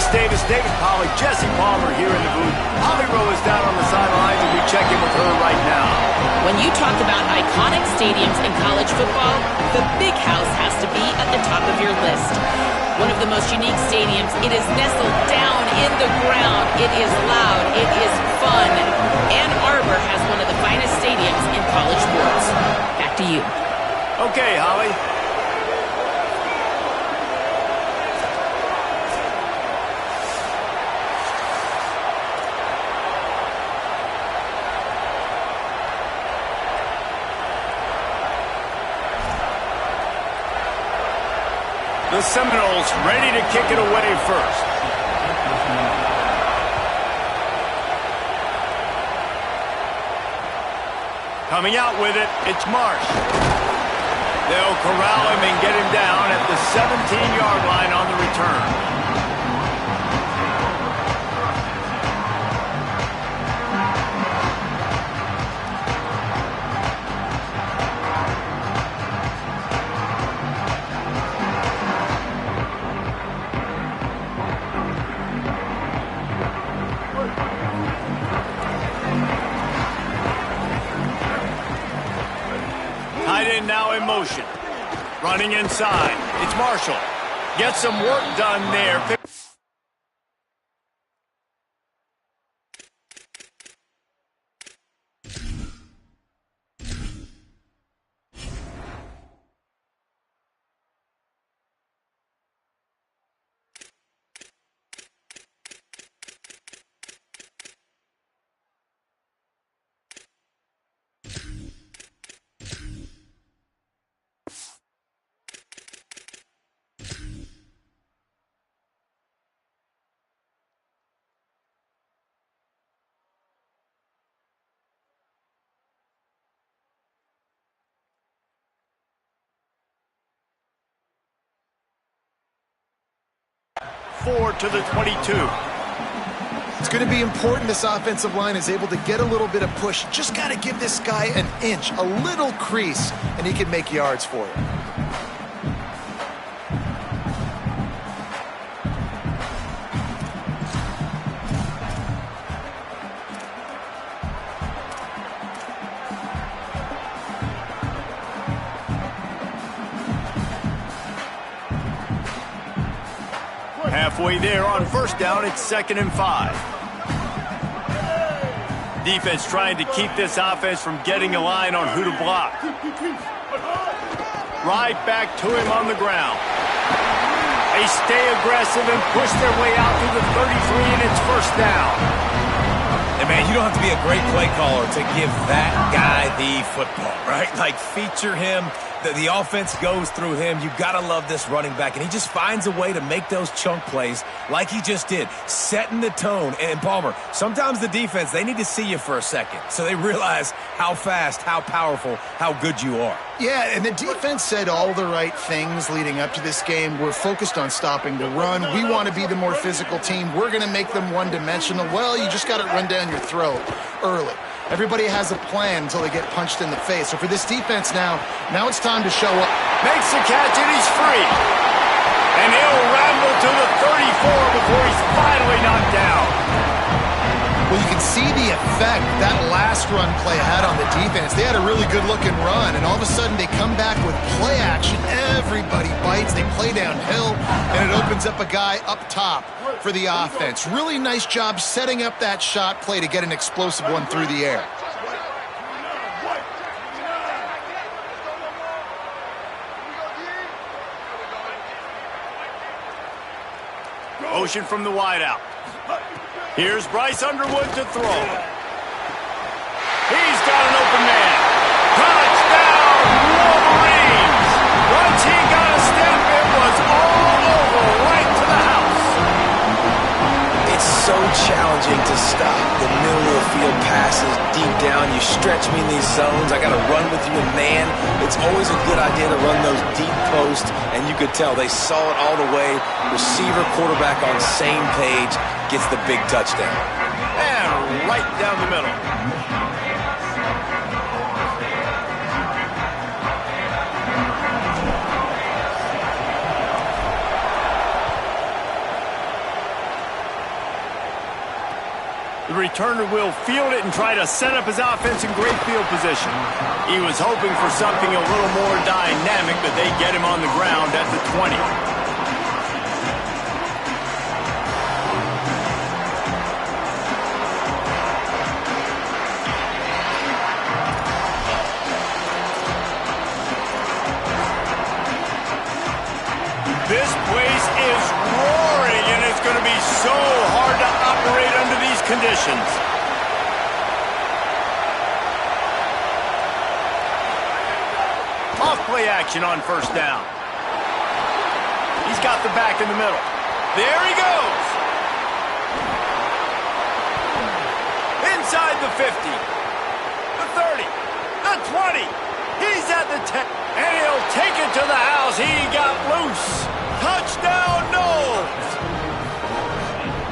Davis, David Pollack, Jesse Palmer here in the booth. Holly Rowe is down on the sidelines, and we check in with her right now. When you talk about iconic stadiums in college football, the Big House has to be at the top of your list. One of the most unique stadiums. It is nestled down in the ground. It is loud. It is fun. Ann Arbor has one of the finest stadiums in college sports. Back to you. Okay, Holly. The Seminoles ready to kick it away first. Coming out with it, it's Marsh. They'll corral him and get him down at the 17-yard line on the return. Tight end now in motion. Running inside. It's Marshall. Gets some work done there. To the 22. It's going to be important this offensive line is able to get a little bit of push. Just got to give this guy an inch, a little crease, and he can make yards for you. Halfway there on first down, it's 2nd and 5. Defense trying to keep this offense from getting a line on who to block. Right back to him on the ground. They stay aggressive and push their way out through the 33, and it's first down. And, man, you don't have to be a great play caller to give that guy the football, right? Like, feature him. The offense goes through him. You got to love this running back. And he just finds a way to make those chunk plays like he just did, setting the tone. And, Palmer, sometimes the defense, they need to see you for a second so they realize how fast, how powerful, how good you are. Yeah, and the defense said all the right things leading up to this game. We're focused on stopping the run. We want to be the more physical team. We're going to make them one-dimensional. Well, you just got to run down your throat early. Everybody has a plan until they get punched in the face. So for this defense now it's time to show up. Makes the catch, and he's free. And he'll ramble to the 34 before he's finally knocked down. Well, you can see the effect that last run play had on the defense. They had a really good-looking run, and all of a sudden they come back with play action. Everybody bites. They play downhill, and it opens up a guy up top for the offense. Really nice job setting up that shot play to get an explosive one through the air. Motion from the wideout. Here's Bryce Underwood to throw. He's got an open man. Touchdown, Wolverines! Once he got a step, it was all over, right to the house. It's so challenging to stop the middle of the field passes deep down. You stretch me in these zones. I got to run with you in man. It's always a good idea to run those deep posts, and you could tell they saw it all the way. Receiver, quarterback on same page, gets the big touchdown. And right down the middle. The returner will field it and try to set up his offense in great field position. He was hoping for something a little more dynamic, but they get him on the ground at the 20. This place is roaring, and it's going to be so hard to operate under these conditions. Off play action on first down. He's got the back in the middle. There he goes. Inside the 50. The 30. The 20. He's at the 10. And he'll take it to the house. He got loose. Touchdown, Knowles!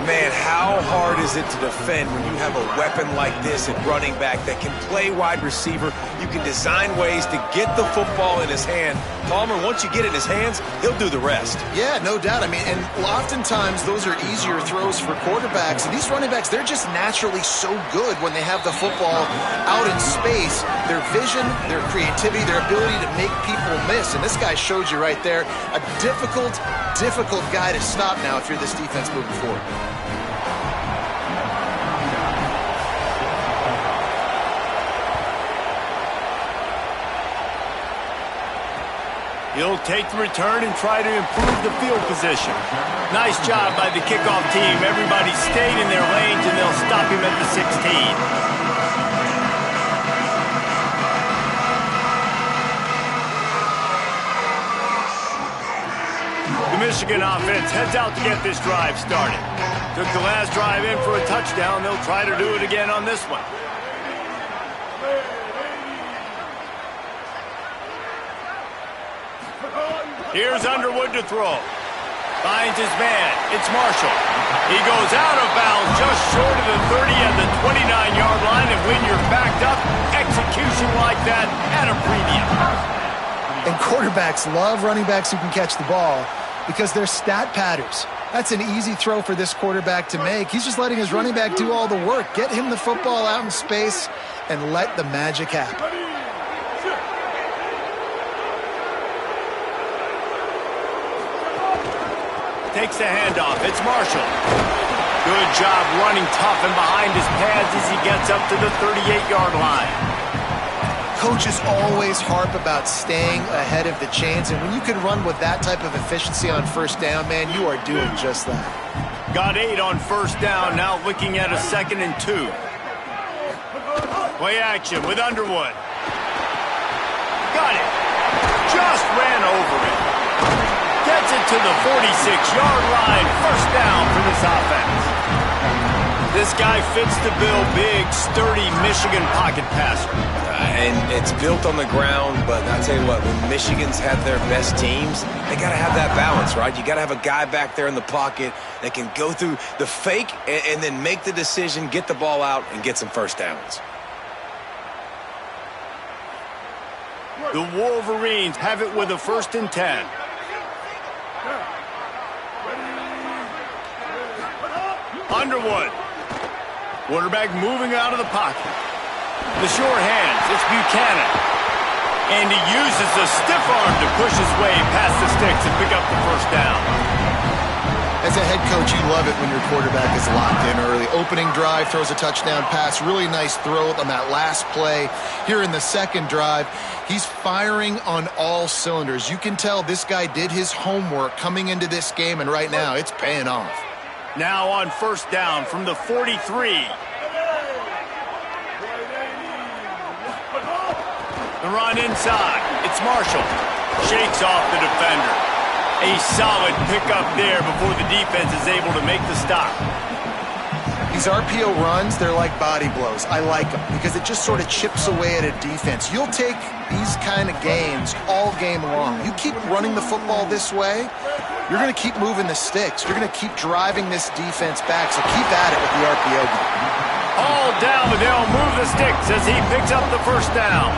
Man, how hard is it to defend when you have a weapon like this at running back that can play wide receiver? You can design ways to get the football in his hand. Palmer, once you get it in his hands, he'll do the rest. Yeah, no doubt. I mean, and oftentimes those are easier throws for quarterbacks. And these running backs, they're just naturally so good when they have the football out in space. Their vision, their creativity, their ability to make people miss. And this guy showed you right there, a difficult guy to stop now if you're this defense moving forward. He'll take the return and try to improve the field position. Nice job by the kickoff team. Everybody stayed in their lanes, and they'll stop him at the 16. The Michigan offense heads out to get this drive started. Took the last drive in for a touchdown. They'll try to do it again on this one. Here's Underwood to throw. Finds his man. It's Marshall. He goes out of bounds just short of the 30 at the 29-yard line. And when you're backed up, execution like that at a premium. And quarterbacks love running backs who can catch the ball because they're stat patters. That's an easy throw for this quarterback to make. He's just letting his running back do all the work. Get him the football out in space and let the magic happen. Takes the handoff. It's Marshall. Good job running tough and behind his pads as he gets up to the 38-yard line. Coaches always harp about staying ahead of the chains, and when you can run with that type of efficiency on first down, man, you are doing just that. Got 8 on first down, now looking at a 2nd and 2. Play action with Underwood. Got it. Just ran over it. Gets it to the 46-yard line. First down for this offense. This guy fits the bill. Big, sturdy Michigan pocket passer. And it's built on the ground, but I'll tell you what, when Michigan's had their best teams, they got to have that balance, right? You got to have a guy back there in the pocket that can go through the fake and then make the decision, get the ball out, and get some first downs. The Wolverines have it with a 1st and 10. Underwood. Quarterback moving out of the pocket. The short hands, it's Buchanan. And he uses the stiff arm to push his way past the sticks and pick up the first down. As a head coach, you love it when your quarterback is locked in early. Opening drive, throws a touchdown pass. Really nice throw on that last play. Here in the 2nd drive, he's firing on all cylinders. You can tell this guy did his homework coming into this game, and right now it's paying off. Now on first down from the 43. The run inside. It's Marshall. Shakes off the defender. A solid pickup there before the defense is able to make the stop. These RPO runs, they're like body blows. I like them because it just sort of chips away at a defense. You'll take these kind of gains all game long. You keep running the football this way, you're going to keep moving the sticks. You're going to keep driving this defense back, so keep at it with the RPO game. All down, but they'll move the sticks as he picks up the first down.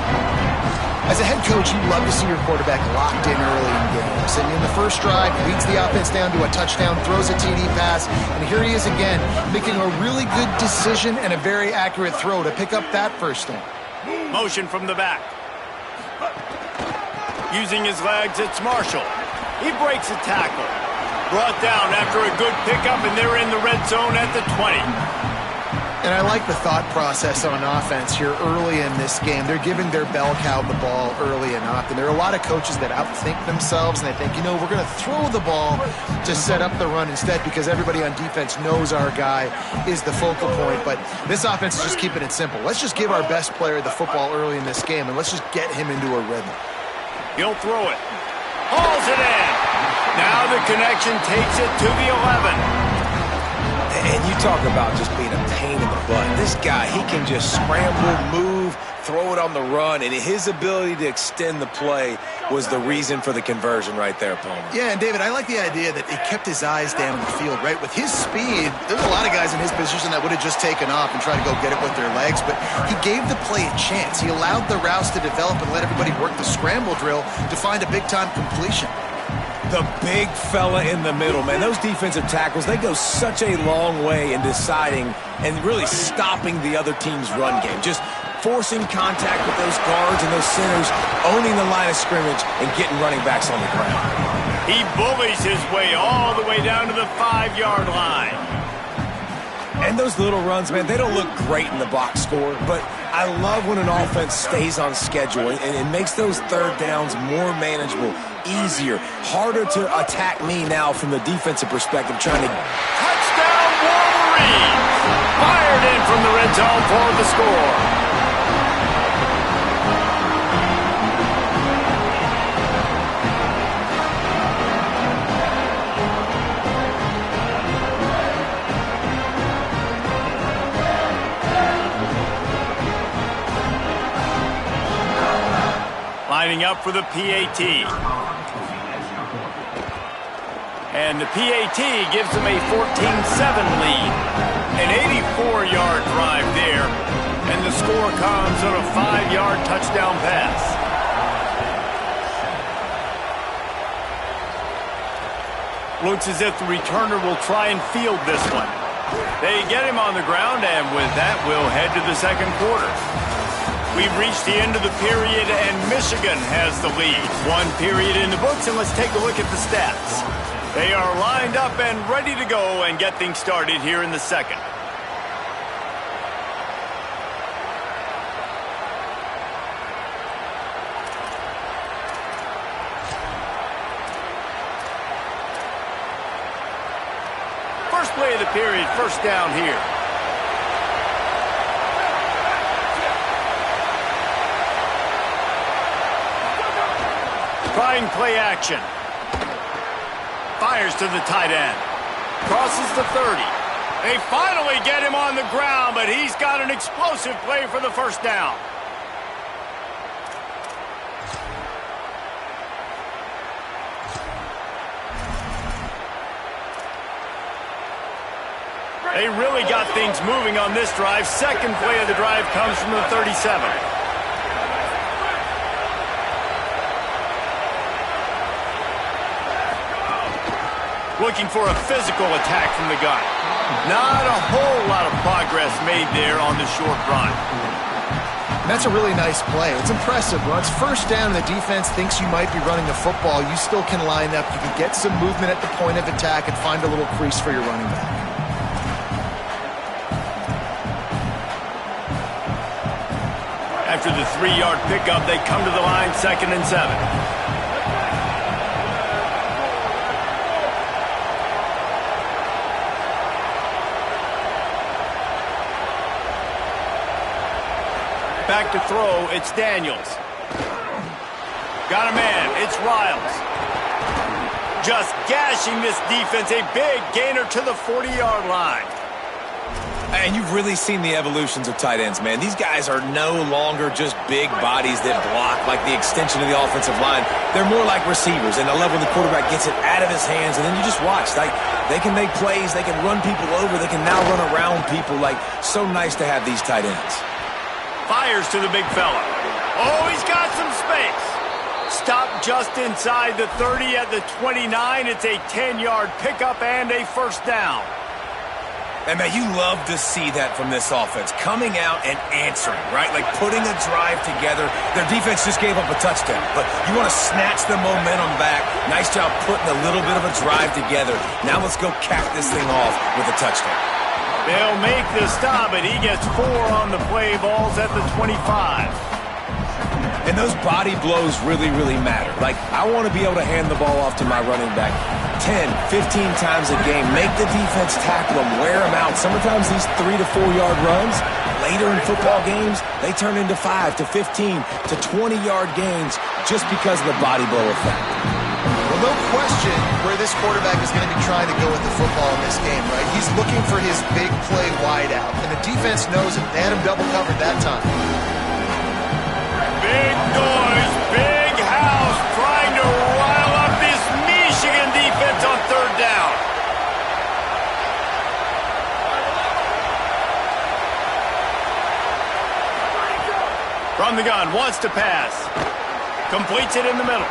As a head coach, you love to see your quarterback locked in early in games. And in the first drive, leads the offense down to a touchdown, throws a TD pass, and here he is again, making a really good decision and a very accurate throw to pick up that first down. Motion from the back. Using his legs, it's Marshall. He breaks a tackle. Brought down after a good pickup, and they're in the red zone at the 20. And I like the thought process on offense here early in this game. They're giving their bell cow the ball early and often. There are a lot of coaches that outthink themselves, and they think, we're going to throw the ball to set up the run instead because everybody on defense knows our guy is the focal point. But this offense is just keeping it simple. Let's just give our best player the football early in this game, and let's just get him into a rhythm. He'll throw it. Hauls it in. Now the connection takes it to the 11. And you talk about just being a pain in the butt. This guy, he can just scramble, move, throw it on the run, and his ability to extend the play was the reason for the conversion right there, Palmer. Yeah, and David, I like the idea that he kept his eyes down the field, right? With his speed, there's a lot of guys in his position that would have just taken off and tried to go get it with their legs, but he gave the play a chance. He allowed the routes to develop and let everybody work the scramble drill to find a big-time completion. The big fella in the middle, man. Those defensive tackles, they go such a long way in deciding and really stopping the other team's run game. Just forcing contact with those guards and those centers, owning the line of scrimmage, and getting running backs on the ground. He bullies his way all the way down to the 5-yard line. And those little runs, man, they don't look great in the box score, but I love when an offense stays on schedule and it makes those third downs more manageable, easier, harder to attack me now from the defensive perspective, trying to... Touchdown, Wolverines! Fired in from the red zone for the score. Lining up for the PAT. And the PAT gives them a 14-7 lead. An 84-yard drive there. And the score comes on a 5-yard touchdown pass. Looks as if the returner will try and field this one. They get him on the ground, and with that, we'll head to the second quarter. We've reached the end of the period, and Michigan has the lead. One period in the books, and let's take a look at the stats. They are lined up and ready to go and get things started here in the second. First play of the period, first down here. Trying play action. Fires to the tight end. Crosses the 30. They finally get him on the ground, but he's got an explosive play for the first down. They really got things moving on this drive. Second play of the drive comes from the 37. Looking for a physical attack from the gun. Not a whole lot of progress made there on the short run. That's a really nice play. It's impressive. When it's first down and the defense thinks you might be running the football, you still can line up. You can get some movement at the point of attack and find a little crease for your running back. After the 3-yard pickup, they come to the line, 2nd and 7. Back to throw, it's Daniels. Got a man, it's Riles. Just gashing this defense, a big gainer to the 40-yard line. And you've really seen the evolutions of tight ends, man. These guys are no longer just big bodies that block like the extension of the offensive line. They're more like receivers, and I love when the quarterback gets it out of his hands, and then you just watch. Like, they can make plays, they can run people over, they can now run around people. Like, so nice to have these tight ends. Fires to the big fella. Oh, he's got some space. Stop just inside the 30 at the 29. It's a 10-yard pickup and a first down. And, man, you love to see that from this offense, coming out and answering, right? Like putting a drive together. Their defense just gave up a touchdown, but you want to snatch the momentum back. Nice job putting a little bit of a drive together. Now let's go cap this thing off with a touchdown. They'll make the stop, and he gets 4 on the play. Ball's at the 25. And those body blows really, really matter. Like, I want to be able to hand the ball off to my running back 10, 15 times a game. Make the defense tackle them, wear them out. Sometimes these 3 to 4 yard runs, later in football games, they turn into 5 to 15 to 20 yard gains just because of the body blow effect. Well, no question where this quarterback is going to be trying to go with the football in this game, right? He's looking for his big play wide out, and the defense knows it. They had him double covered that time. Big noise, big house, trying to rile up this Michigan defense on third down. From the gun, wants to pass. Completes it in the middle.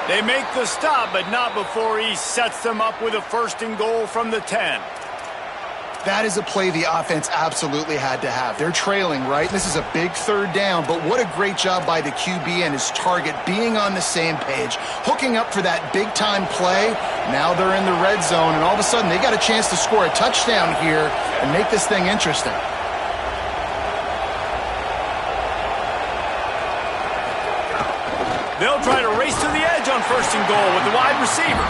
They make the stop, but not before he sets them up with a 1st and goal from the 10. That is a play the offense absolutely had to have. They're trailing, right? This is a big third down, but what a great job by the QB and his target being on the same page, hooking up for that big-time play. Now they're in the red zone, and all of a sudden they got a chance to score a touchdown here and make this thing interesting. They'll try to race to the edge on 1st and goal with the wide receiver.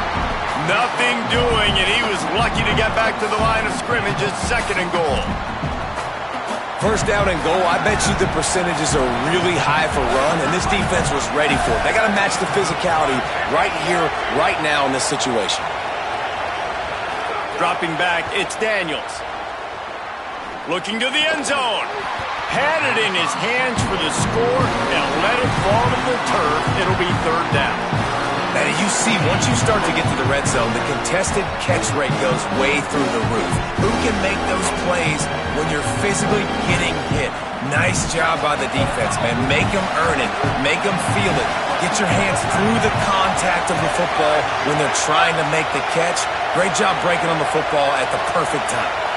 Nothing doing, and he was lucky to get back to the line of scrimmage at 2nd and goal. 1st down and goal, I bet you the percentages are really high for run, and this defense was ready for it. They got to match the physicality right here, right now in this situation. Dropping back, it's Daniels. Looking to the end zone. Had it in his hands for the score and let it fall to the turf. It'll be 3rd down. And you see, once you start to get to the red zone, the contested catch rate goes way through the roof. Who can make those plays when you're physically getting hit? Nice job by the defense, man. Make them earn it. Make them feel it. Get your hands through the contact of the football when they're trying to make the catch. Great job breaking on the football at the perfect time.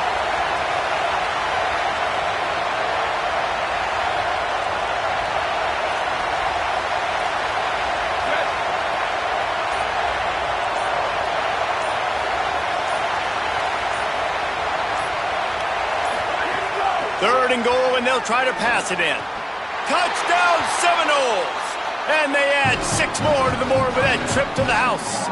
Third and goal, and they'll try to pass it in. Touchdown, Seminoles! And they add 6 more to the board with that trip to the house.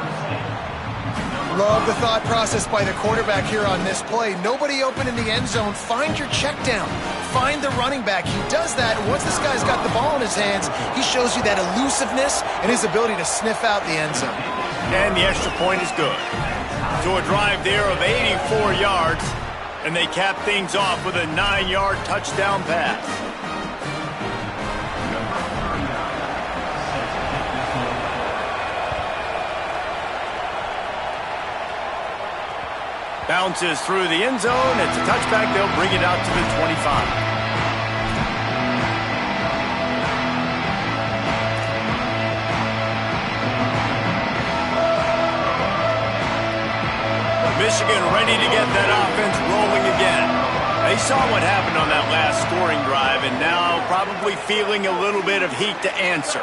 Love the thought process by the quarterback here on this play. Nobody open in the end zone. Find your check down. Find the running back. He does that, and once this guy's got the ball in his hands, he shows you that elusiveness and his ability to sniff out the end zone. And the extra point is good. So a drive there of 84 yards. And they cap things off with a 9-yard touchdown pass. Bounces through the end zone. It's a touchback. They'll bring it out to the 25. Michigan ready to get that offense rolling again. They saw what happened on that last scoring drive, and now probably feeling a little bit of heat to answer.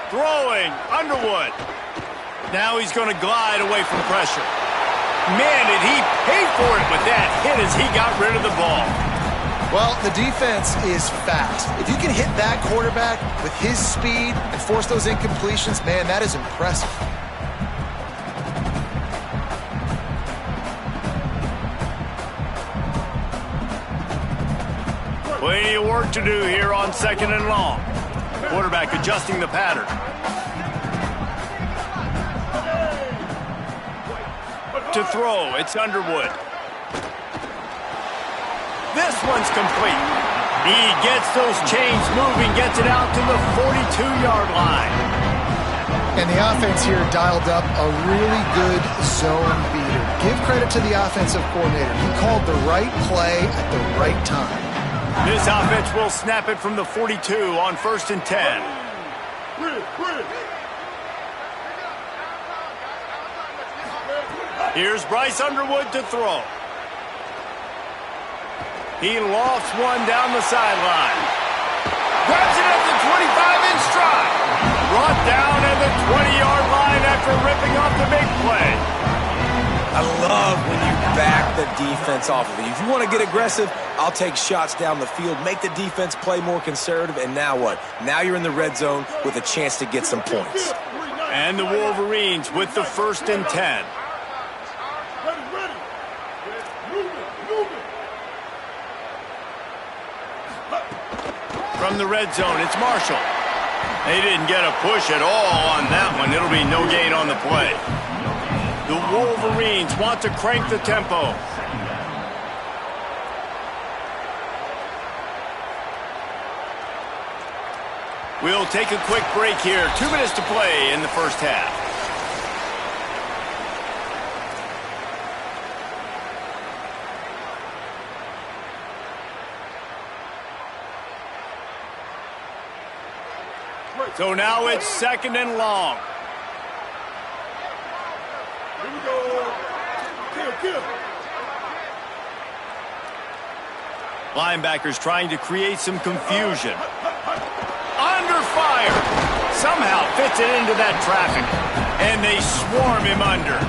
Throwing, Underwood. Now he's going to glide away from pressure. Man, did he pay for it with that hit as he got rid of the ball. Well, the defense is fast. If you can hit that quarterback with his speed and force those incompletions, man, that is impressive. Plenty of work to do here on 2nd and long. Quarterback adjusting the pattern. To throw, it's Underwood. This one's complete. He gets those chains moving, gets it out to the 42-yard line. And the offense here dialed up a really good zone beater. Give credit to the offensive coordinator. He called the right play at the right time. This offense will snap it from the 42 on 1st and 10. Here's Bryce Underwood to throw. He lofts one down the sideline. Grabs it at the 25 in stride. Brought down at the 20-yard line after ripping off the big play. I love when you back the defense off of it. If you want to get aggressive, I'll take shots down the field, make the defense play more conservative, and now what? Now you're in the red zone with a chance to get some points. And the Wolverines with the 1st and 10. From the red zone, it's Marshall. They didn't get a push at all on that one. It'll be no gain on the play. The Wolverines want to crank the tempo. We'll take a quick break here. 2 minutes to play in the first half. So now it's 2nd and long. Here we go. Kill. Linebackers trying to create some confusion. Under fire. Somehow fits it into that traffic. And they swarm him under.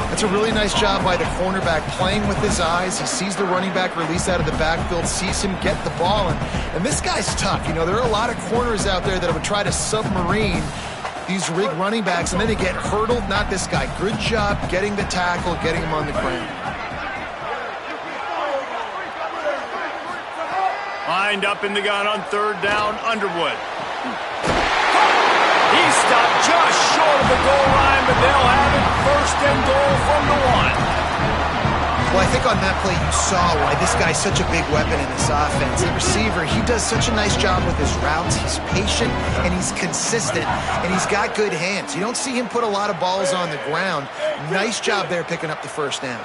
That's a really nice job by the cornerback, playing with his eyes. He sees the running back release out of the backfield, sees him get the ball. And this guy's tough. You know, there are a lot of corners out there that would try to submarine these rig running backs, and then they get hurdled. Not this guy. Good job getting the tackle, getting him on the ground. Lined up in the gun on 3rd down, Underwood. He's stopped just short of the goal line, but they'll have it 1st and goal from the 1. Well, I think on that play you saw why this guy's such a big weapon in this offense. The receiver, he does such a nice job with his routes. He's patient, and he's consistent, and he's got good hands. You don't see him put a lot of balls on the ground. Nice job there picking up the 1st down.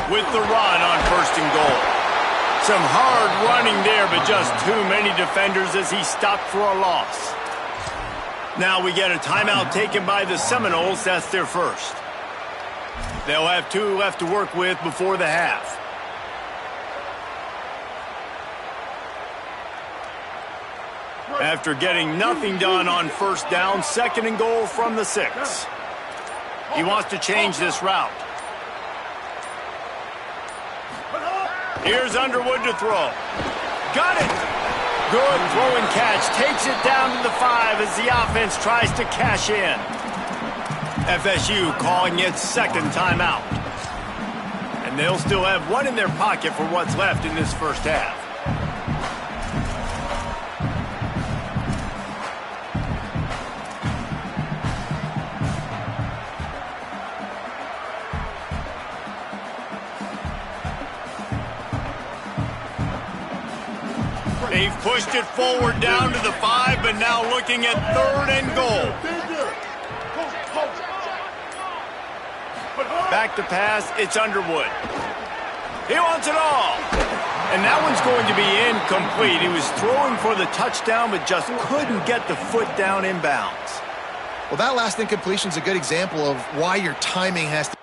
With the run on 1st and goal. Some hard running there, but just too many defenders as he stopped for a loss. Now we get a timeout taken by the Seminoles. That's their 1st. They'll have 2 left to work with before the half. After getting nothing done on 1st down, 2nd and goal from the 6. He wants to change this route. Here's Underwood to throw. Got it. Good throw and catch. Takes it down to the 5 as the offense tries to cash in. FSU calling its 2nd timeout. And they'll still have 1 in their pocket for what's left in this first half. They've pushed it forward down to the 5, but now looking at 3rd and goal. Back to pass, it's Underwood. He wants it all. And that one's going to be incomplete. He was throwing for the touchdown, but just couldn't get the foot down inbounds. Well, that last incompletion is a good example of why your timing has to...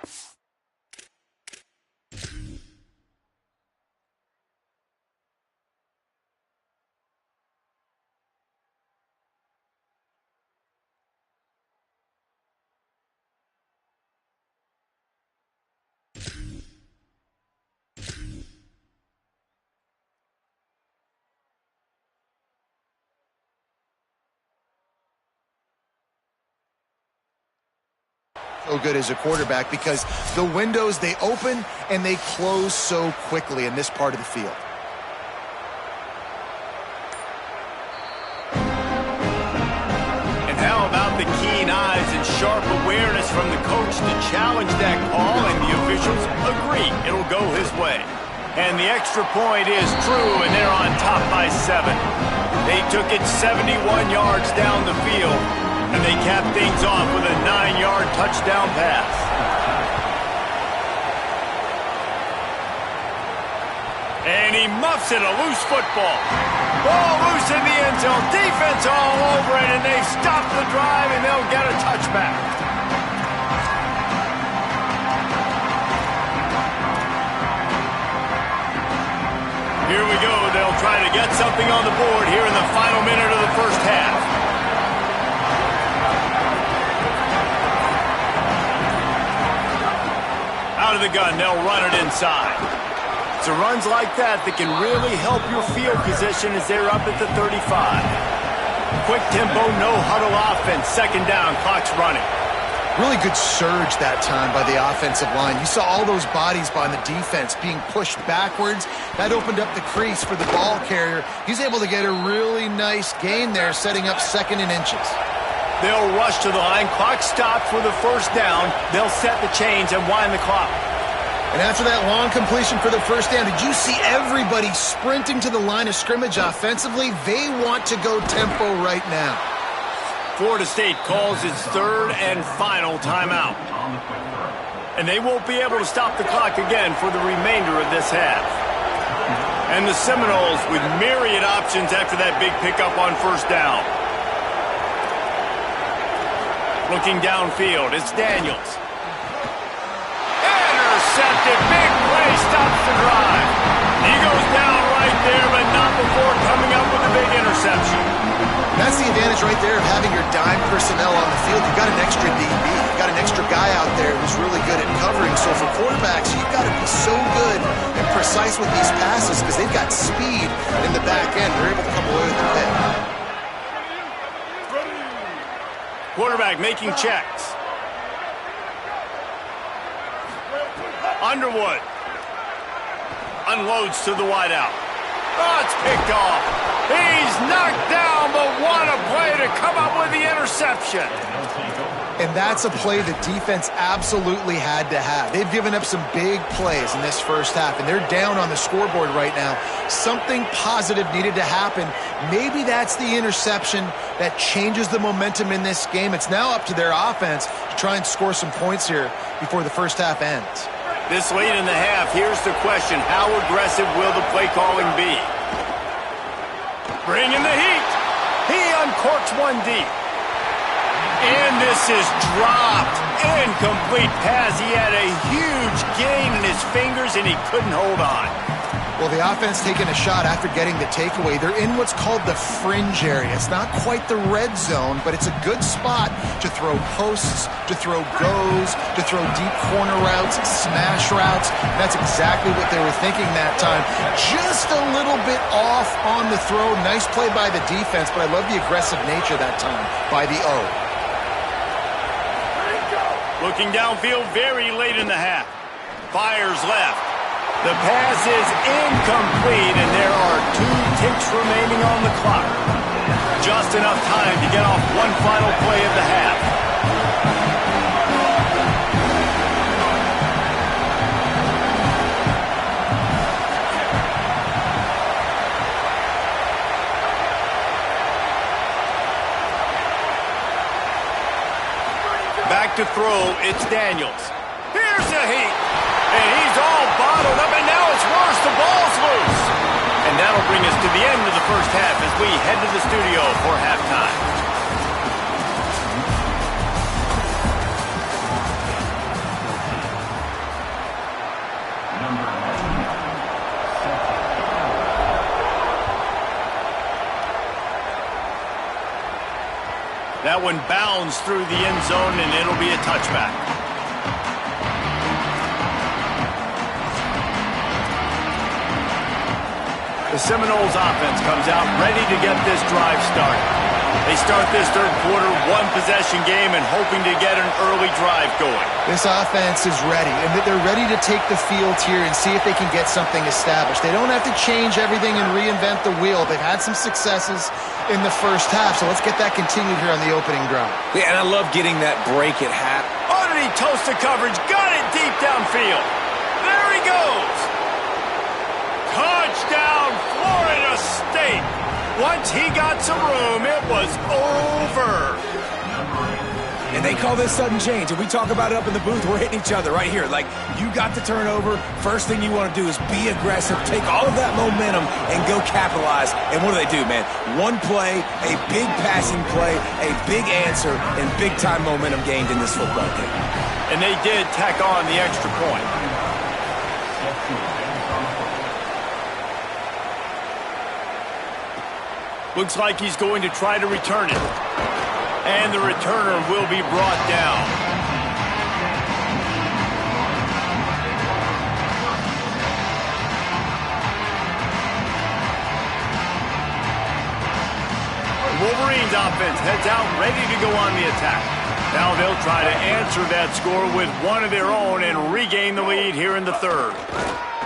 so good as a quarterback because the windows, they open and they close so quickly in this part of the field. And how about the keen eyes and sharp awareness from the coach to challenge that call, and the officials agree it'll go his way. And the extra point is true, and they're on top by 7. They took it 71 yards down the field, and they capped things off with a 9-yard touchdown pass. And he muffs it, a loose football. Ball loose in the end zone. Defense all over it, and they've stopped the drive, and they'll get a touchback. Here we go. They'll try to get something on the board here in the final minute of the first half. Out of the gun, they'll run it inside. It's runs like that that can really help your field position as they're up at the 35. Quick tempo, no huddle offense. Second down, clock's running. Really good surge that time by the offensive line. You saw all those bodies by the defense being pushed backwards. That opened up the crease for the ball carrier. He's able to get a really nice gain there, setting up 2nd and inches. They'll rush to the line. Clock stopped for the first down. They'll set the chains and wind the clock. And after that long completion for the first down, did you see everybody sprinting to the line of scrimmage offensively? They want to go tempo right now. Florida State calls its 3rd and final timeout. And they won't be able to stop the clock again for the remainder of this half. And the Seminoles with myriad options after that big pickup on first down. Looking downfield, it's Daniels. Intercepted, big play, stops the drive. He goes down right there, but not before coming up with a big interception. That's the advantage right there of having your dime personnel on the field. You've got an extra DB. You've got an extra guy out there who's really good at covering. So for quarterbacks, you've got to be so good and precise with these passes because they've got speed in the back end. They're able to come away with the pick. Quarterback making checks. Underwood unloads to the wideout. Oh, it's picked off. He's knocked down, but what a play to come up with the interception. And that's a play the defense absolutely had to have. They've given up some big plays in this first half, and they're down on the scoreboard right now. Something positive needed to happen. Maybe that's the interception that changes the momentum in this game. It's now up to their offense to try and score some points here before the first half ends. This late in the half, here's the question. How aggressive will the play calling be? Bringing the heat. He uncorks one deep. And this is dropped. Incomplete pass. He had a huge gain in his fingers, and he couldn't hold on. Well, the offense taking a shot after getting the takeaway. They're in what's called the fringe area. It's not quite the red zone, but it's a good spot to throw posts, to throw goes, to throw deep corner routes, smash routes. And that's exactly what they were thinking that time. Just a little bit off on the throw. Nice play by the defense, but I love the aggressive nature that time by the O. Looking downfield very late in the half. Fires left. The pass is incomplete, and there are 2 ticks remaining on the clock. Just enough time to get off one final play of the half. Back to throw, it's Daniels. Here's the heat. And he's all bottled up, and now it's worse. The ball's loose. And that'll bring us to the end of the first half as we head to the studio for halftime. That one bounds through the end zone, and it'll be a touchback. The Seminoles offense comes out ready to get this drive started. They start this third quarter one-possession game and hoping to get an early drive going. This offense is ready, and they're ready to take the field here and see if they can get something established. They don't have to change everything and reinvent the wheel. They've had some successes in the first half, so let's get that continued here on the opening drive. Yeah, and I love getting that break at half. Underneath toasted coverage, got it deep downfield. There he goes. Touchdown, Florida State. Once he got some room, it was over. And they call this sudden change, and we talk about it up in the booth. We're hitting each other right here. Like, you got the turnover. First thing you want to do is be aggressive, take all of that momentum, and go capitalize. And what do, man? One play, a big passing play, a big answer, and big-time momentum gained in this football game. And they did tack on the extra point. Looks like he's going to try to return it. And the returner will be brought down. The Wolverines offense heads out ready to go on the attack. Now they'll try to answer that score with one of their own and regain the lead here in the third.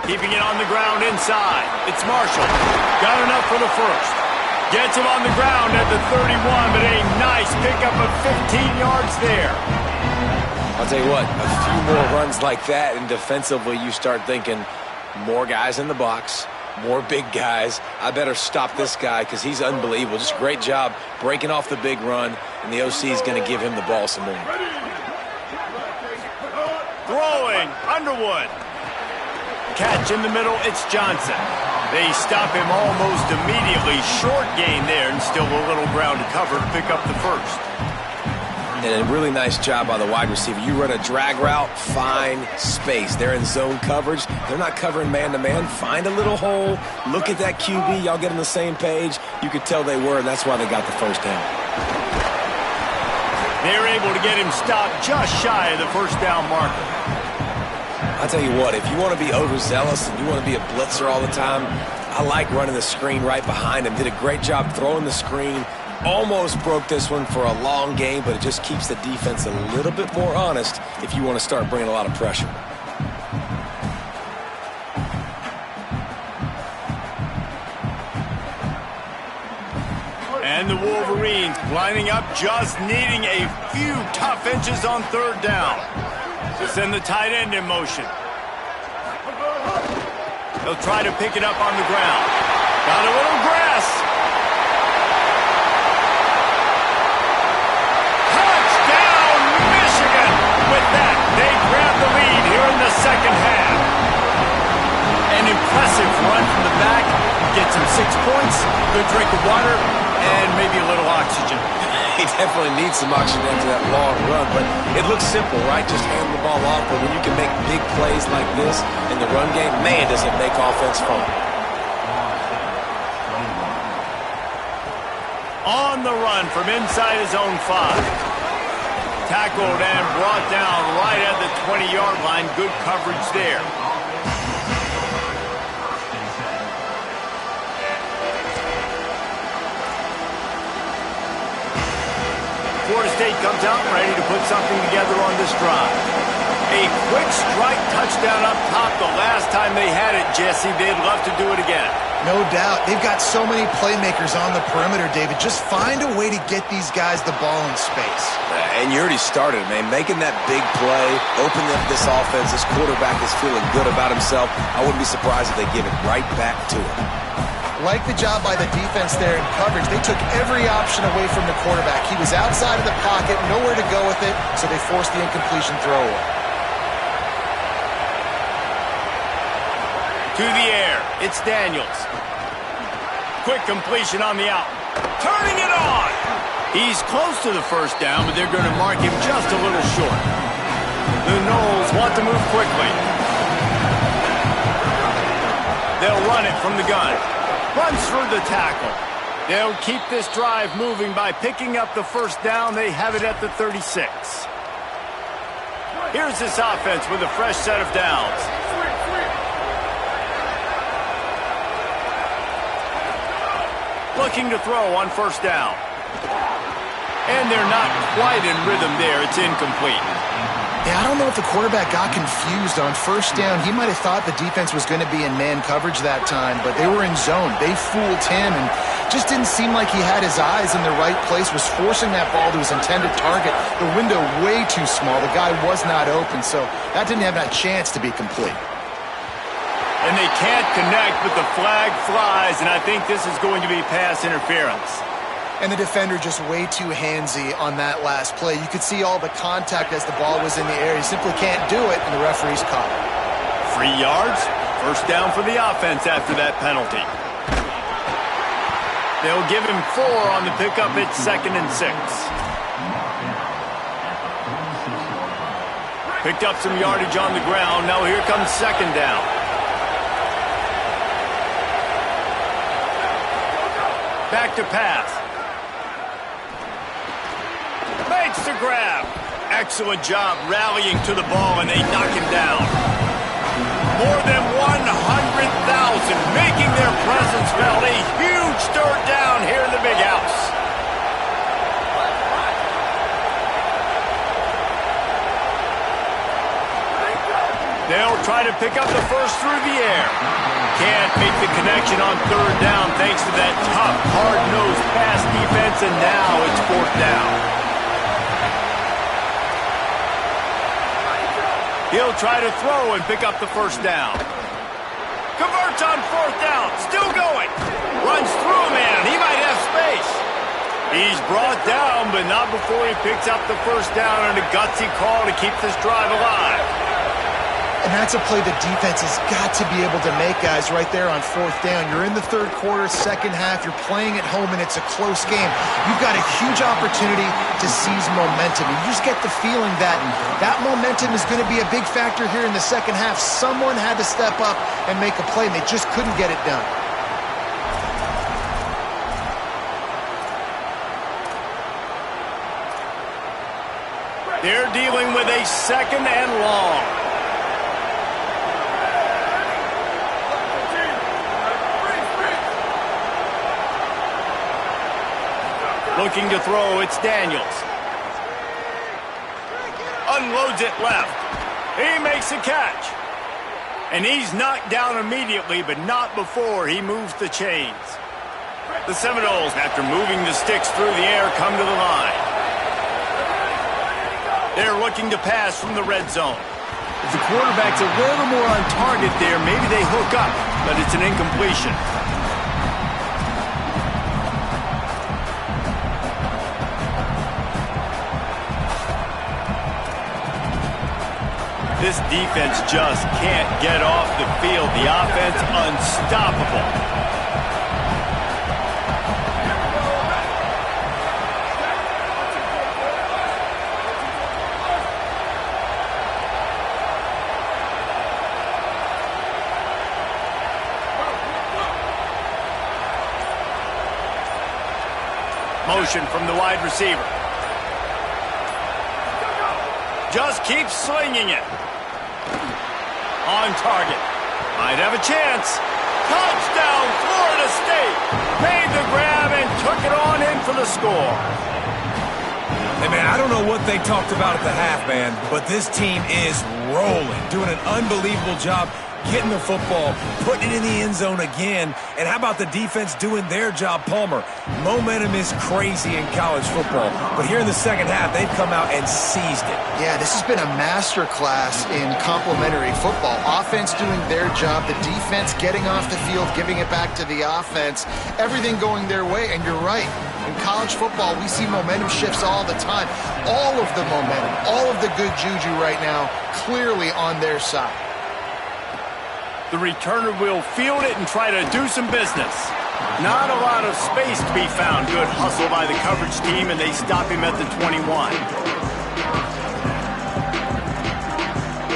Keeping it on the ground inside. It's Marshall. Got enough for the first. Gets him on the ground at the 31, but a nice pickup of 15 yards there. I'll tell you what, a few more runs like that, and defensively you start thinking more guys in the box, more big guys. I better stop this guy because he's unbelievable. Just great job breaking off the big run, and the OC is going to give him the ball some more. Throwing, Underwood. Catch in the middle, it's Johnson. They stop him almost immediately. Short gain there, and still a little ground to cover to pick up the first. And a really nice job by the wide receiver. You run a drag route, find space. They're in zone coverage. They're not covering man-to-man. Find a little hole. Look at that QB. Y'all get on the same page. You could tell they were, and that's why they got the first down. They're able to get him stopped just shy of the first down marker. I'll tell you what, if you want to be overzealous and you want to be a blitzer all the time, I like running the screen right behind him. Did a great job throwing the screen. Almost broke this one for a long game, but it just keeps the defense a little bit more honest if you want to start bringing a lot of pressure. And the Wolverines lining up, just needing a few tough inches on third down. To send the tight end in motion. They'll try to pick it up on the ground. Got a little grass. Touchdown, Michigan! With that, they grab the lead here in the second half. An impressive run from the back. Gets him 6 points, good drink of water, and maybe a little oxygen. He definitely needs some oxygen after that long run, but it looks simple, right? Just hand the ball off, but when you can make big plays like this in the run game, man, does it make offense fun. On the run from inside his own 5. Tackled and brought down right at the 20-yard line. Good coverage there. Florida State comes out ready to put something together on this drive. A quick strike touchdown up top the last time they had it, Jesse. They'd love to do it again. No doubt. They've got so many playmakers on the perimeter, David. Just find a way to get these guys the ball in space. And you already started, man. Making that big play, opening up this offense. This quarterback is feeling good about himself. I wouldn't be surprised if they give it right back to him. Like the job by the defense there in coverage. They took every option away from the quarterback. He was outside of the pocket, nowhere to go with it, so they forced the incompletion throw away. To the air, it's Daniels. Quick completion on the out. Turning it on! He's close to the first down, but they're going to mark him just a little short. The Noles want to move quickly. They'll run it from the gun. Runs through the tackle. They'll keep this drive moving by picking up the first down. They have it at the 36. Here's this offense with a fresh set of downs. Looking to throw on first down. And they're not quite in rhythm there. It's incomplete. Yeah, I don't know if the quarterback got confused on first down. He might have thought the defense was going to be in man coverage that time, but they were in zone. They fooled him and just didn't seem like he had his eyes in the right place, was forcing that ball to his intended target. The window way too small. The guy was not open, so that didn't have that chance to be complete. And they can't connect, but the flag flies, and I think this is going to be pass interference. And the defender just way too handsy on that last play. You could see all the contact as the ball was in the air. He simply can't do it, and the referee's caught it. 3 yards, first down for the offense after that penalty. They'll give him 4 on the pickup. It's 2nd and 6. Picked up some yardage on the ground. Now here comes 2nd down. Back to pass. Makes the grab. Excellent job rallying to the ball, and they knock him down. More than 100,000 making their presence felt. A huge third down here in the big house. They'll try to pick up the first through the air. Can't make the connection on third down thanks to that tough, hard-nosed pass defense, and now it's 4th down. He'll try to throw and pick up the first down. Converts on 4th down. Still going. Runs through a man. He might have space. He's brought down, but not before he picks up the first down and a gutsy call to keep this drive alive. And that's a play the defense has got to be able to make, guys, right there on 4th down. You're in the third quarter, second half. You're playing at home, and it's a close game. You've got a huge opportunity to seize momentum. You just get the feeling that that momentum is going to be a big factor here in the second half. Someone had to step up and make a play, and they just couldn't get it done. They're dealing with a 2nd and long. Looking to throw, it's Daniels. Unloads it left. He makes a catch. And he's knocked down immediately, but not before he moves the chains. The Seminoles, after moving the sticks through the air, come to the line. They're looking to pass from the red zone. If the quarterback's a little more on target there, maybe they hook up, but it's an incompletion. This defense just can't get off the field. The offense unstoppable. Motion from the wide receiver. Just keeps slinging it. On target. Might have a chance. Touchdown, Florida State. Made the grab and took it on in for the score. Hey, man, I don't know what they talked about at the half, man, but this team is rolling, doing an unbelievable job getting the football, putting it in the end zone again. And how about the defense doing their job, Palmer? Momentum is crazy in college football, but here in the second half, they've come out and seized it. Yeah, this has been a master class in complementary football. Offense doing their job, the defense getting off the field, giving it back to the offense, everything going their way. And you're right. In college football, we see momentum shifts all the time. All of the momentum, all of the good juju right now, clearly on their side. The returner will field it and try to do some business. Not a lot of space to be found. Good hustle by the coverage team, and they stop him at the 21.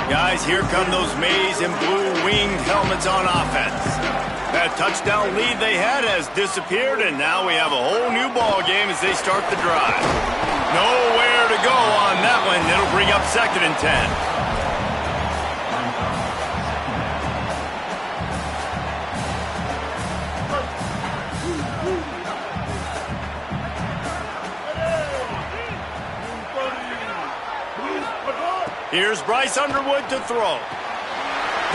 Guys, here come those maize and blue winged helmets on offense. That touchdown lead they had has disappeared, and now we have a whole new ball game as they start the drive. Nowhere to go on that one. It'll bring up 2nd and 10. Here's Bryce Underwood to throw.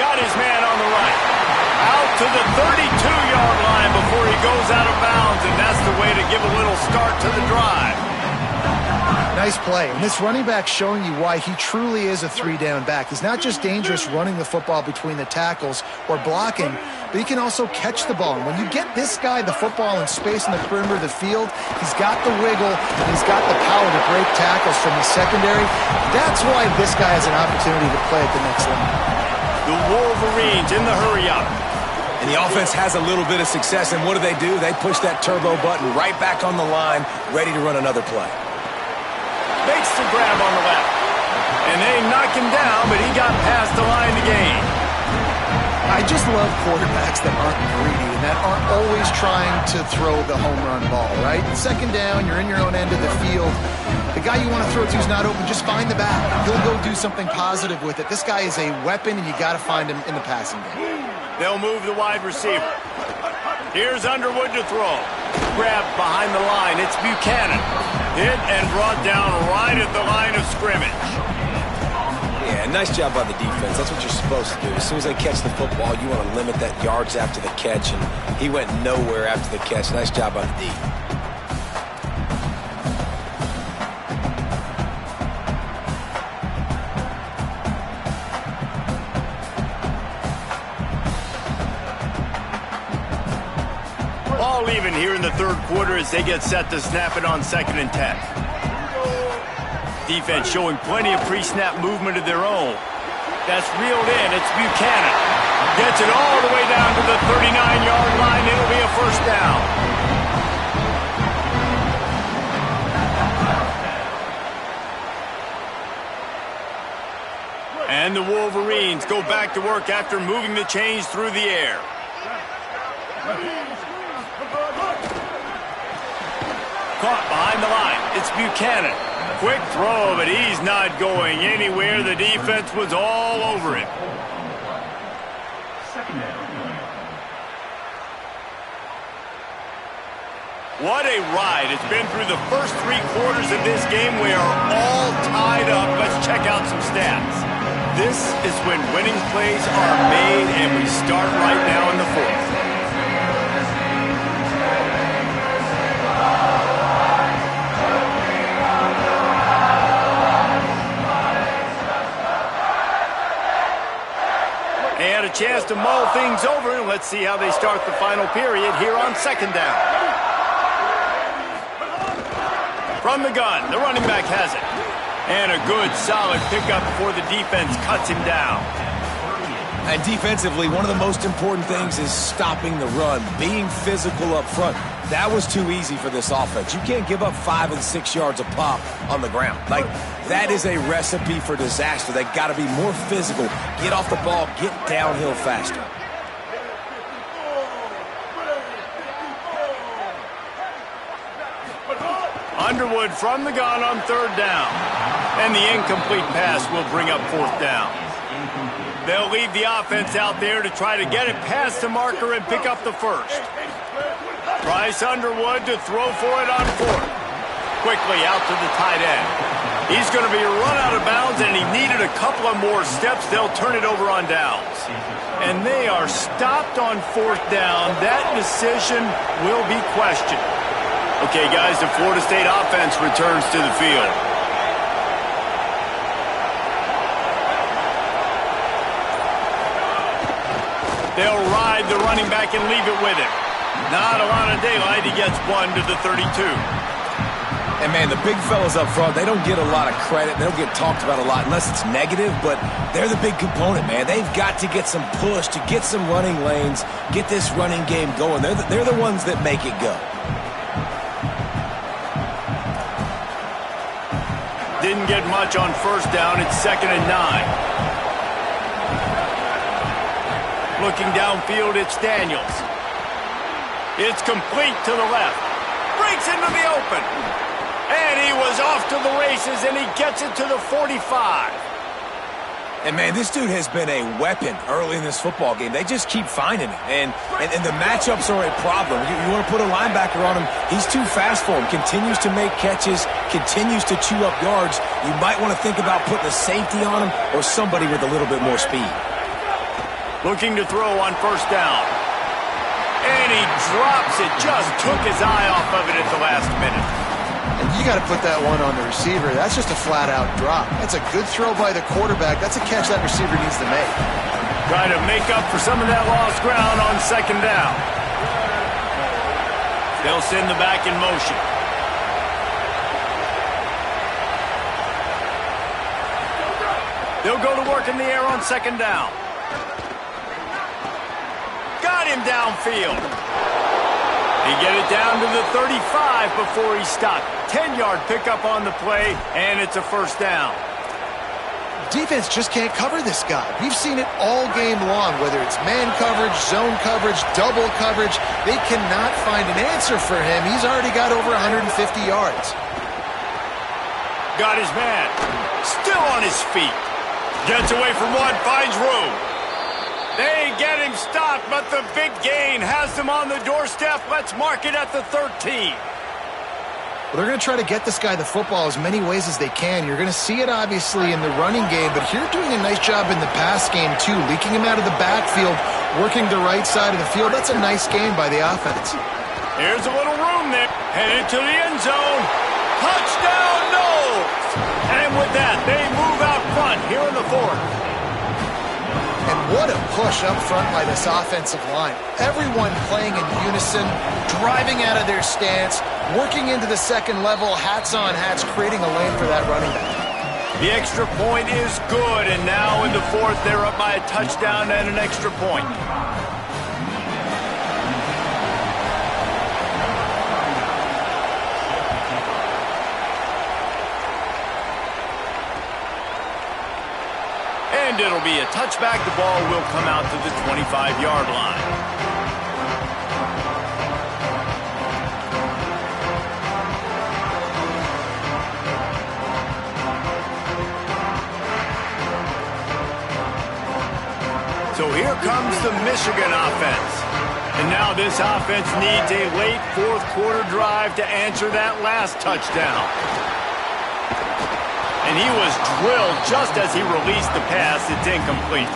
Got his man on the right. Out to the 32-yard line before he goes out of bounds, and that's the way to give a little start to the drive. Nice play. And this running back showing you why he truly is a three-down back. He's not just dangerous running the football between the tackles or blocking, but he can also catch the ball. And when you get this guy the football in space in the perimeter of the field, he's got the wiggle and he's got the power to break tackles from the secondary. That's why this guy has an opportunity to play at the next level. The Wolverines in the hurry-up. And the offense has a little bit of success, and what do? They push that turbo button right back on the line, ready to run another play. Makes the grab on the left. And they knock him down, but he got past the line to gain. I just love quarterbacks that aren't greedy and that aren't always trying to throw the home run ball, right? Second down, you're in your own end of the field. The guy you want to throw to is not open, just find the back. He'll go do something positive with it. This guy is a weapon, and you got to find him in the passing game. They'll move the wide receiver. Here's Underwood to throw. Grabbed behind the line. It's Buchanan. Hit and brought down right at the line of scrimmage. Yeah, nice job by the defense. That's what you're supposed to do. As soon as they catch the football, you want to limit that yards after the catch, and he went nowhere after the catch. Nice job by the D. Ball even here in the third quarter as they get set to snap it on 2nd and 10. Defense showing plenty of pre-snap movement of their own. That's reeled in. It's Buchanan. Gets it all the way down to the 39-yard line. It'll be a first down. And the Wolverines go back to work after moving the chains through the air. Caught behind the line. It's Buchanan. Quick throw, but he's not going anywhere. The defense was all over him. What a ride. It's been through the first 3 quarters of this game. We are all tied up. Let's check out some stats. This is when winning plays are made, and we start right now in the 4th. And a chance to mull things over. Let's see how they start the final period here on 2nd down. From the gun, the running back has it. And a good, solid pickup before the defense cuts him down. And defensively, one of the most important things is stopping the run, being physical up front. That was too easy for this offense. You can't give up 5 and 6 yards a pop on the ground. Like, that is a recipe for disaster. They got to be more physical, get off the ball, get downhill faster. Underwood from the gun on 3rd down. And the incomplete pass will bring up 4th down. They'll leave the offense out there to try to get it past the marker and pick up the first. Bryce Underwood to throw for it on 4th. Quickly out to the tight end. He's going to be run out of bounds, and he needed a couple of more steps. They'll turn it over on downs. And they are stopped on 4th down. That decision will be questioned. Okay, guys, the Florida State offense returns to the field. They'll ride the running back and leave it with him. Not a lot of daylight. He gets 1 to the 32. And, man, the big fellas up front, they don't get a lot of credit. They don't get talked about a lot unless it's negative, but they're the big component, man. They've got to get some push, to get some running lanes, get this running game going. They're the ones that make it go. Didn't get much on 1st down. It's 2nd and 9. Looking downfield, it's Daniels. It's complete to the left. Breaks into the open. And he was off to the races, and he gets it to the 45. And, man, this dude has been a weapon early in this football game. They just keep finding it. And the matchups are a problem. You want to put a linebacker on him, he's too fast for him. Continues to make catches, continues to chew up yards. You might want to think about putting a safety on him or somebody with a little bit more speed. Looking to throw on first down. And he drops it. Just took his eye off of it at the last minute. And you got to put that one on the receiver. That's just a flat-out drop. That's a good throw by the quarterback. That's a catch that receiver needs to make. Try to make up for some of that lost ground on second down. They'll send the back in motion. They'll go to work in the air on second down. Got him downfield. He get it down to the 35 before he stopped. 10-yard pickup on the play, and it's a first down. Defense just can't cover this guy. We've seen it all game long, whether it's man coverage, zone coverage, double coverage. They cannot find an answer for him. He's already got over 150 yards. Got his man. Still on his feet. Gets away from one, finds room. They get him stopped, but the big gain has them on the doorstep. Let's mark it at the 13. Well, they're going to try to get this guy the football as many ways as they can. You're going to see it, obviously, in the running game, but here doing a nice job in the pass game, too. Leaking him out of the backfield, working the right side of the field. That's a nice game by the offense. Here's a little room there. Headed to the end zone. Touchdown, Knowles! And with that, they move out front here in the fourth. And what a push up front by this offensive line. Everyone playing in unison, driving out of their stance, working into the second level, hats on hats, creating a lane for that running back. The extra point is good, and now in the fourth, they're up by a touchdown and an extra point. And it'll be a touchback. The ball will come out to the 25-yard line. So here comes the Michigan offense. And now this offense needs a late fourth quarter drive to answer that last touchdown. And he was drilled just as he released the pass. It's incomplete.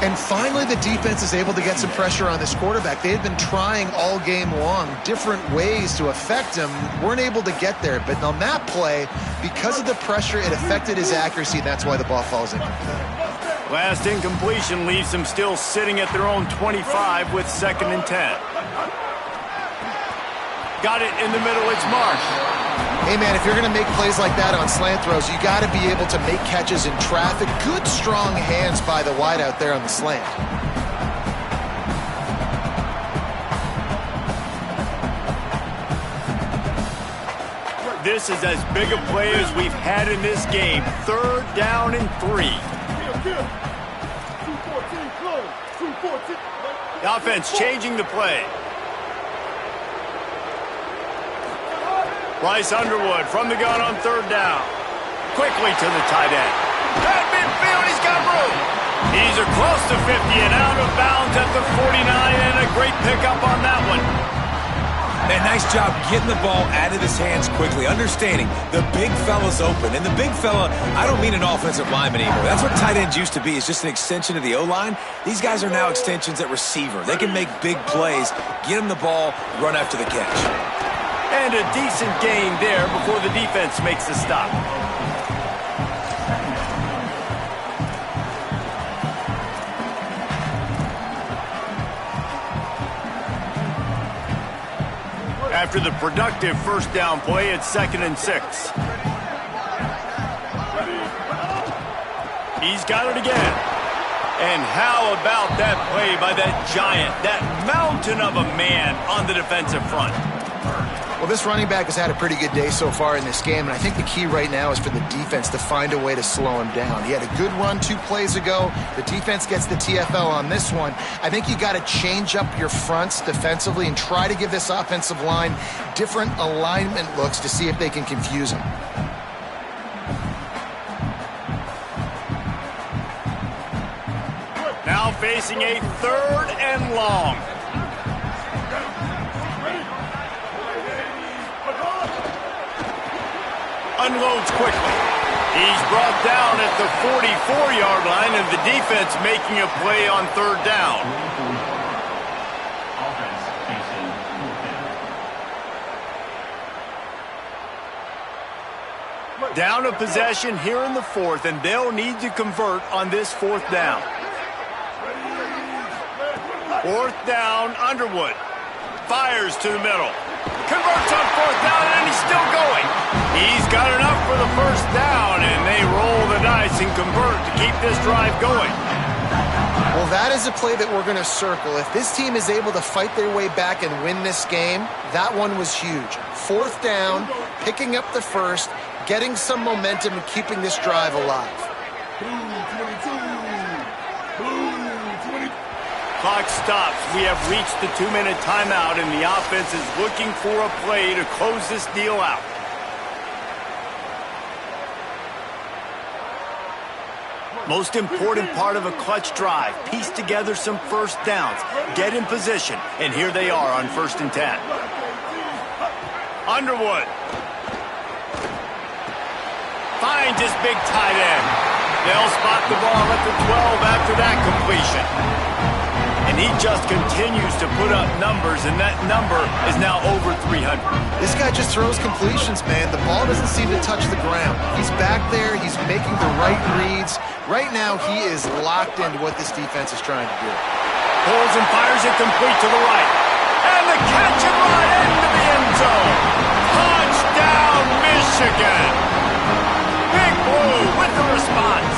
And finally, the defense is able to get some pressure on this quarterback. They had been trying all game long different ways to affect him. Weren't able to get there. But on that play, because of the pressure, it affected his accuracy. That's why the ball falls incomplete. Last incompletion leaves them still sitting at their own 25 with 2nd and 10. Got it in the middle. It's Marsh. Hey, man, if you're going to make plays like that on slant throws, you got to be able to make catches in traffic. Good, strong hands by the wideout there on the slant. This is as big a play as we've had in this game. 3rd down and 3. The offense changing the play. Bryce Underwood from the gun on 3rd down. Quickly to the tight end. At midfield, he's got room. These are close to 50 and out of bounds at the 49, and a great pickup on that one. And nice job getting the ball out of his hands quickly, understanding the big fella's open. And the big fella, I don't mean an offensive lineman anymore. That's what tight ends used to be, is just an extension of the O-line. These guys are now extensions at receiver. They can make big plays, get him the ball, run after the catch. And a decent gain there before the defense makes the stop. After the productive first down play, it's 2nd and 6. He's got it again. And how about that play by that giant, that mountain of a man on the defensive front? Well, this running back has had a pretty good day so far in this game, and I think the key right now is for the defense to find a way to slow him down. He had a good run 2 plays ago. The defense gets the TFL on this one. I think you got to change up your fronts defensively and try to give this offensive line different alignment looks to see if they can confuse him. facing a 3rd and long. Unloads quickly. He's brought down at the 44-yard line, and the defense making a play on 3rd down. Down a possession here in the 4th, and they'll need to convert on this 4th down. 4th down, Underwood. Fires to the middle. Converts on 4th down, and he's still going. He's got enough for the 1st down, and they roll the dice and convert to keep this drive going. Well, that is a play that we're going to circle. If this team is able to fight their way back and win this game, that one was huge. 4th down, picking up the 1st, getting some momentum and keeping this drive alive. Clock stops. We have reached the 2-minute timeout, and the offense is looking for a play to close this deal out. Most important part of a clutch drive. Piece together some 1st downs. Get in position. And here they are on 1st and 10. Underwood. Finds his big tight end. They'll spot the ball at the 12 after that completion. And he just continues to put up numbers, and that number is now over 300. This guy just throws completions, man. The ball doesn't seem to touch the ground. He's back there. He's making the right reads. Right now, he is locked into what this defense is trying to do. Pulls and fires it complete to the right. And the catch and run into the end zone. Touchdown, Michigan. Big Blue with the response.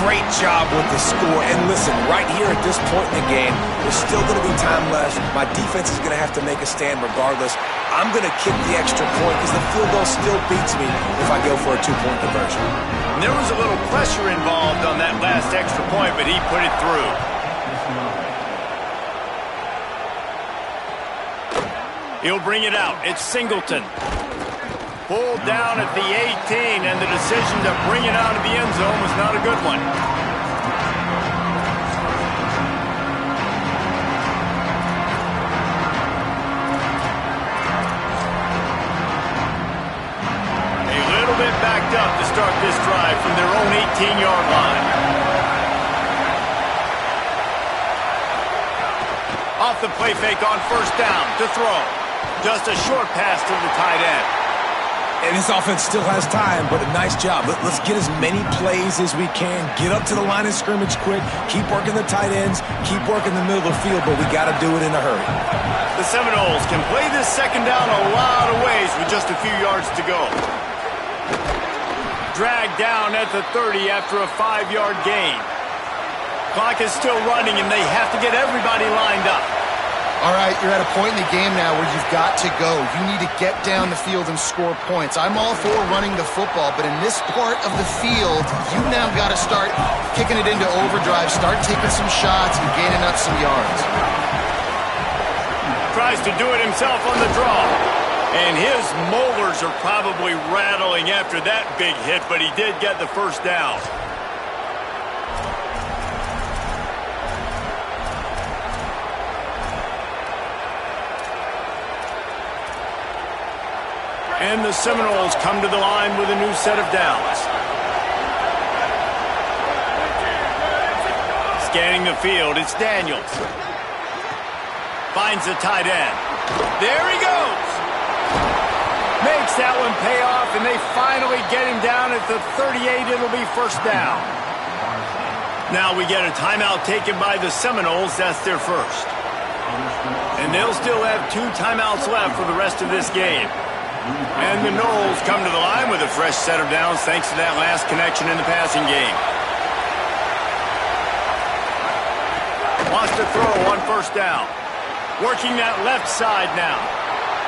Great job with the score. And listen, right here at this point in the game, there's still going to be time left. My defense is going to have to make a stand regardless. I'm going to kick the extra point because the field goal still beats me if I go for a 2-point conversion. And there was a little pressure involved on that last extra point, but he put it through. He'll bring it out. It's Singleton. Pulled down at the 18, and the decision to bring it out of the end zone was not a good one. A little bit backed up to start this drive from their own 18-yard line. Off the play fake on 1st down to throw. Just a short pass to the tight end. And this offense still has time, but a nice job. Let's get as many plays as we can. Get up to the line of scrimmage quick. Keep working the tight ends. Keep working the middle of the field, but we got to do it in a hurry. The Seminoles can play this 2nd down a lot of ways with just a few yards to go. Dragged down at the 30 after a 5-yard gain. Clock is still running, and they have to get everybody lined up. All right, you're at a point in the game now where you've got to go. You need to get down the field and score points. I'm all for running the football, but in this part of the field, you now got to start kicking it into overdrive, start taking some shots and gaining up some yards. Tries to do it himself on the draw. And his molars are probably rattling after that big hit, but he did get the 1st down. And the Seminoles come to the line with a new set of downs. Scanning the field, it's Daniels. Finds the tight end. There he goes. Makes that one pay off, and they finally get him down at the 38. It'll be 1st down. Now we get a timeout taken by the Seminoles. That's their 1st. And they'll still have 2 timeouts left for the rest of this game. And the Noles come to the line with a fresh set of downs thanks to that last connection in the passing game. Wants to throw on 1st down. Working that left side now.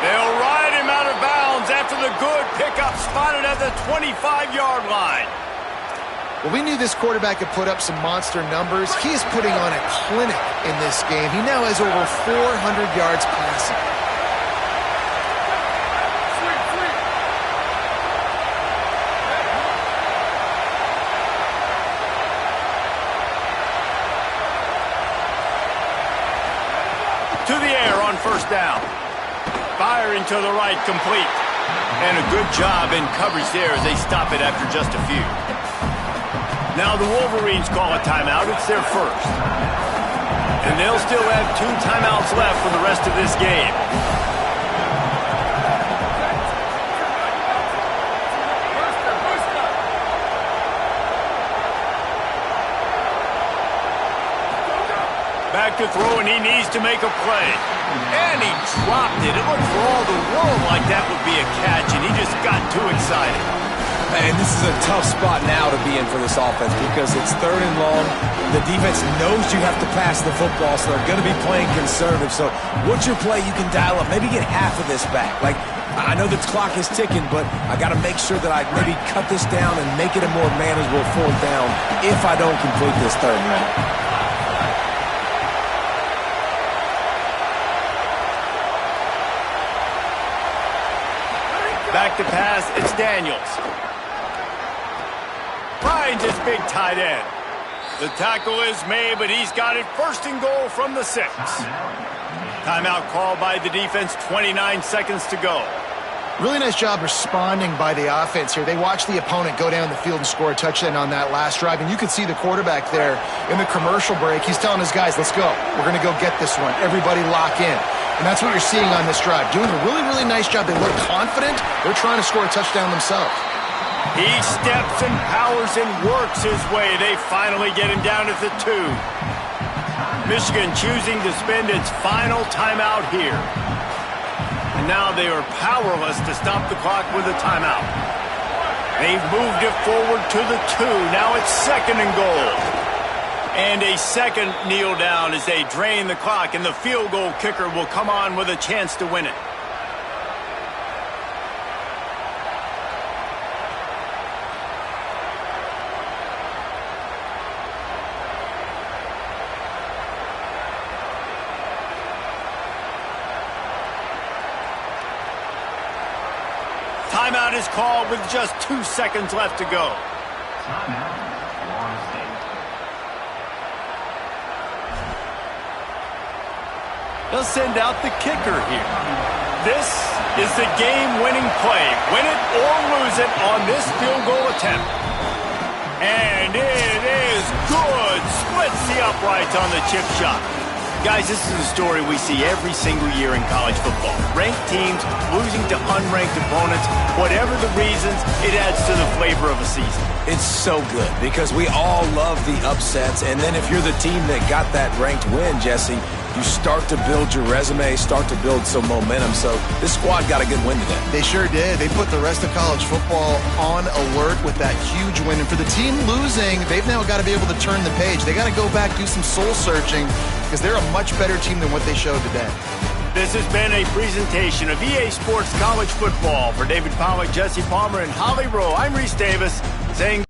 They'll ride him out of bounds after the good pickup spotted at the 25-yard line. Well, we knew this quarterback could put up some monster numbers. He is putting on a clinic in this game. He now has over 400 yards passing. down. Firing to the right, complete. And a good job in coverage there as they stop it after just a few. Now the Wolverines call a timeout. It's their first. And they'll still have 2 timeouts left for the rest of this game. Back to throw, and he needs to make a play. And he dropped it. It looked for all the world like that would be a catch, and he just got too excited. And this is a tough spot now to be in for this offense because it's 3rd and long. The defense knows you have to pass the football, so they're going to be playing conservative. So what's your play you can dial up? Maybe get half of this back. Like, I know the clock is ticking, but I got to make sure that I maybe cut this down and make it a more manageable 4th down if I don't complete this 3rd and long. Back to pass, it's Daniels. Finds his big tight end. The tackle is made, but he's got it 1st and goal from the 6. Timeout called by the defense, 29 seconds to go. Really nice job responding by the offense here. They watched the opponent go down the field and score a touchdown on that last drive, and you could see the quarterback there in the commercial break. He's telling his guys, let's go. We're going to go get this one. Everybody lock in. And that's what you're seeing on this drive. Doing a really, really nice job. They look confident. They're trying to score a touchdown themselves. He steps and powers and works his way. They finally get him down at the 2. Michigan choosing to spend its final timeout here. And now they are powerless to stop the clock with a timeout. They've moved it forward to the 2. Now it's 2nd and goal. And a second kneel down as they drain the clock, and the field goal kicker will come on with a chance to win it. Timeout is called with just 2 seconds left to go. They'll send out the kicker here. This is the game-winning play. Win it or lose it on this field goal attempt. And it is good. Splits the uprights on the chip shot. Guys, this is a story we see every single year in college football. Ranked teams losing to unranked opponents. Whatever the reasons, it adds to the flavor of a season. It's so good because we all love the upsets. And then if you're the team that got that ranked win, Jesse, you start to build your resume, start to build some momentum. So this squad got a good win today. They sure did. They put the rest of college football on alert with that huge win. And for the team losing, they've now got to be able to turn the page. They got to go back, do some soul searching, because they're a much better team than what they showed today. This has been a presentation of EA Sports College Football. For David Pollack, Jesse Palmer, and Holly Rowe, I'm Reese Davis saying